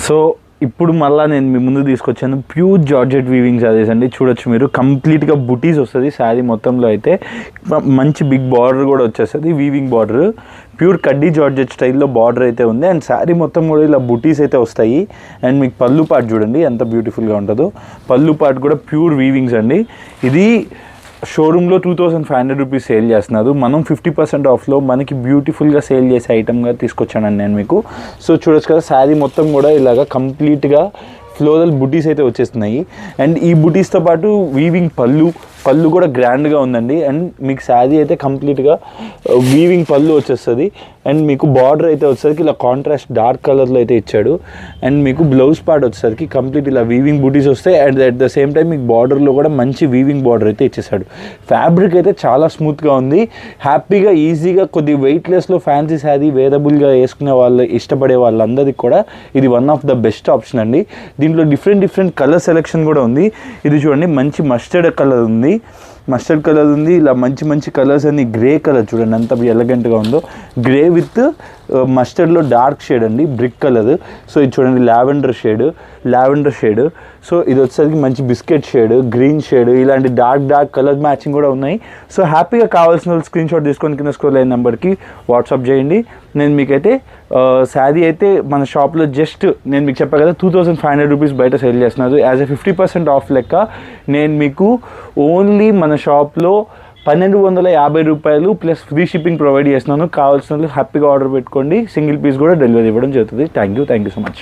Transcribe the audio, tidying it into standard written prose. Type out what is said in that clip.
So ఇప్పుడు మళ్ళీ నేను మీ ముందు తీసుకొచ్చాను ప్యూర్ జార్జెట్ వీవింగ్ శారీస్ అండి. చూడొచ్చు మీరు, కంప్లీట్గా బుటీస్ వస్తుంది శారీ మొత్తంలో. అయితే మంచి బిగ్ బార్డర్ కూడా వచ్చేస్తుంది, వీవింగ్ బార్డర్, ప్యూర్ కడ్డీ జార్జెట్ స్టైల్లో బార్డర్ అయితే ఉంది. అండ్ శారీ మొత్తం కూడా ఇలా బుటీస్ అయితే వస్తాయి. అండ్ మీకు పళ్ళు పార్ట్ చూడండి ఎంత బ్యూటిఫుల్గా ఉంటుందో. పళ్ళు పార్ట్ కూడా ప్యూర్ వీవింగ్స్ అండి. ఇది షోరూంలో 2500 రూపీస్ సేల్ చేస్తున్నారు. మనం 50% ఆఫ్లో మనకి బ్యూటిఫుల్గా సేల్ చేసే ఐటమ్గా తీసుకొచ్చానండి నేను మీకు. సో చూడొచ్చు కదా, శారీ మొత్తం కూడా ఇలాగా కంప్లీట్గా ఫ్లోరల్ బుటీస్ అయితే వచ్చేస్తున్నాయి. అండ్ ఈ బుటీస్తో పాటు వీవింగ్ పళ్ళు కూడా గ్రాండ్గా ఉందండి. అండ్ మీకు శారీ అయితే కంప్లీట్గా వీవింగ్ పళ్ళు వచ్చేస్తుంది. అండ్ మీకు బార్డర్ అయితే వచ్చేసరికి ఇలా కాంట్రాస్ట్ డార్క్ కలర్లో అయితే ఇచ్చాడు. అండ్ మీకు బ్లౌజ్ పార్ట్ వచ్చేసరికి కంప్లీట్ ఇలా వీవింగ్ బుటీస్ వస్తాయి. And at the same time మీకు బార్డర్లో కూడా మంచి వీవింగ్ బార్డర్ అయితే ఇచ్చేసాడు. ఫ్యాబ్రిక్ అయితే చాలా స్మూత్గా ఉంది. హ్యాపీగా ఈజీగా కొద్ది వెయిట్లెస్లో ఫ్యాన్సీ శారీ వేరబుల్గా వేసుకునే వాళ్ళు, ఇష్టపడే వాళ్ళందరికీ కూడా ఇది one of the best option అండి. దీంట్లో డిఫరెంట్ కలర్ సెలెక్షన్ కూడా ఉంది. ఇది చూడండి, మంచి మస్టర్డ్ కలర్ ఉంది, ఇలా మంచి కలర్స్ అన్ని. గ్రే కలర్ చూడండి ఎంత ఎలగెంట్గా ఉందో, గ్రే విత్ మస్టర్డ్లో డార్క్ షేడ్ అండి, బ్రిక్ కలర్. సో ఇది చూడండి లావెండర్ షేడ్. సో ఇది వచ్చేసరికి మంచి బిస్కెట్ షేడ్, గ్రీన్ షేడ్, ఇలాంటి డార్క్ కలర్ మ్యాచింగ్ కూడా ఉన్నాయి. సో హ్యాపీగా కావాల్సిన వాళ్ళు స్క్రీన్ షాట్ తీసుకొని కింద స్క్రోల్ అయిన నెంబర్కి వాట్సాప్ చేయండి. నేను మీకైతే శారీ అయితే మన షాప్లో జస్ట్ నేను మీకు చెప్పా కదా 2500 రూపీస్ బయట సేల్ చేస్తున్నారు. యాజ్ ఎ 50% ఆఫ్ లెక్క నేను మీకు ఓన్లీ మన షాప్లో 1250 రూపాయలు ప్లస్ ఫ్రీ షిప్పింగ్ ప్రొవైడ్ చేస్తున్నాను. కావాల్సిన వాళ్ళు హ్యాపీగా ఆర్డర్ పెట్టుకోండి. సింగిల్ పీస్ కూడా డెలివరీ ఇవ్వడం జరుగుతుంది. Thank you so much.